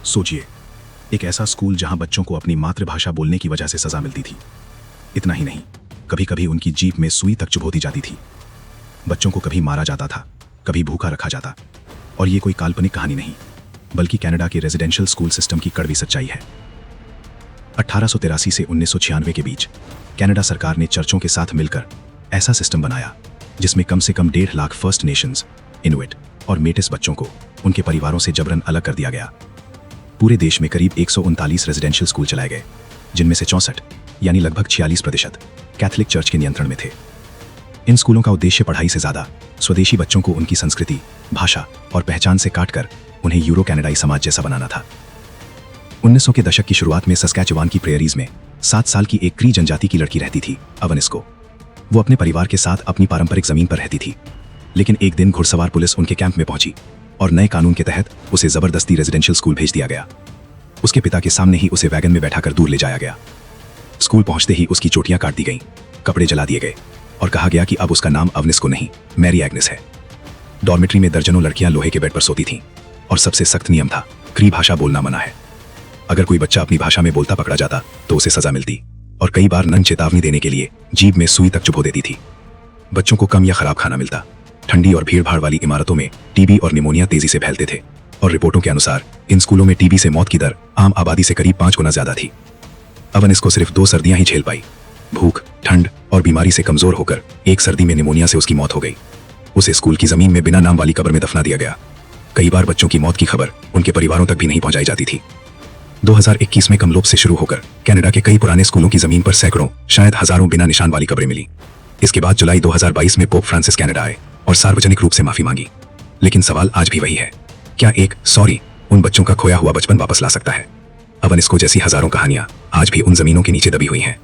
सोचिए, एक ऐसा स्कूल जहां बच्चों को अपनी मातृभाषा बोलने की वजह से सजा मिलती थी। इतना ही नहीं, कभी कभी उनकी जीभ में सुई तक चुभोती जाती थी। बच्चों को कभी मारा जाता था, कभी भूखा रखा जाता। और ये कोई काल्पनिक कहानी नहीं, बल्कि कनाडा के रेजिडेंशियल स्कूल सिस्टम की कड़वी सच्चाई है। 1883 से 1996 के बीच कनाडा सरकार ने चर्चों के साथ मिलकर ऐसा सिस्टम बनाया जिसमें कम से कम 1.5 लाख फर्स्ट नेशंस, इनुइट और मेटिस बच्चों को उनके परिवारों से जबरन अलग कर दिया गया। पूरे देश में करीब 139 रेजिडेंशियल स्कूल चलाए गए, जिनमें से 64 यानी लगभग 46% कैथोलिक चर्च के नियंत्रण में थे। इन स्कूलों का उद्देश्य पढ़ाई से ज्यादा स्वदेशी बच्चों को उनकी संस्कृति, भाषा और पहचान से काटकर उन्हें यूरो कनाडाई समाज जैसा बनाना था। 1900 के दशक की शुरुआत में सस्कैचुवान की प्रेयरीज में 7 साल की एक क्री जनजाति की लड़की रहती थी, अवनिस्को। वो अपने परिवार के साथ अपनी पारंपरिक जमीन पर रहती थी, लेकिन एक दिन घुड़सवार पुलिस उनके कैंप में पहुंची और नए कानून के तहत उसे जबरदस्ती रेजिडेंशियल स्कूल भेज दिया गया। उसके पिता के सामने ही उसे वैगन में बैठाकर दूर ले जाया गया। स्कूल पहुंचते ही उसकी चोटियां काट दी गईं, कपड़े जला दिए गए और कहा गया कि अब उसका नाम अवनिस्को नहीं, मैरी एग्नेस है। डॉर्मेट्री में दर्जनों लड़कियां लोहे के बेड पर सोती थीं और सबसे सख्त नियम था, क्री भाषा बोलना मना है। अगर कोई बच्चा अपनी भाषा में बोलता पकड़ा जाता तो उसे सजा मिलती, और कई बार नन चेतावनी देने के लिए जीभ में सुई तक चुभो देती थी। बच्चों को कम या खराब खाना मिलता। ठंडी और भीड़भाड़ वाली इमारतों में टीबी और निमोनिया तेजी से फैलते थे, और रिपोर्टों के अनुसार इन स्कूलों में टीबी से मौत की दर आम आबादी से करीब 5 गुना ज्यादा थी। अवनिस्को सिर्फ 2 सर्दियां ही झेल पाई। भूख, ठंड और बीमारी से कमजोर होकर एक सर्दी में निमोनिया से उसकी मौत हो गई। उसे स्कूल की जमीन में बिना नाम वाली कब्र में दफना दिया गया। कई बार बच्चों की मौत की खबर उनके परिवारों तक भी नहीं पहुंचाई जाती थी। 2021 में कमलोप से शुरू होकर कनाडा के कई पुराने स्कूलों की जमीन पर सैकड़ों, शायद हजारों बिना निशान वाली कब्रें मिली। इसके बाद जुलाई 2022 में पोप फ्रांसिस कनाडा आए और सार्वजनिक रूप से माफी मांगी। लेकिन सवाल आज भी वही है, क्या एक सॉरी उन बच्चों का खोया हुआ बचपन वापस ला सकता है? अवनिस्को जैसी हजारों कहानियां आज भी उन जमीनों के नीचे दबी हुई हैं।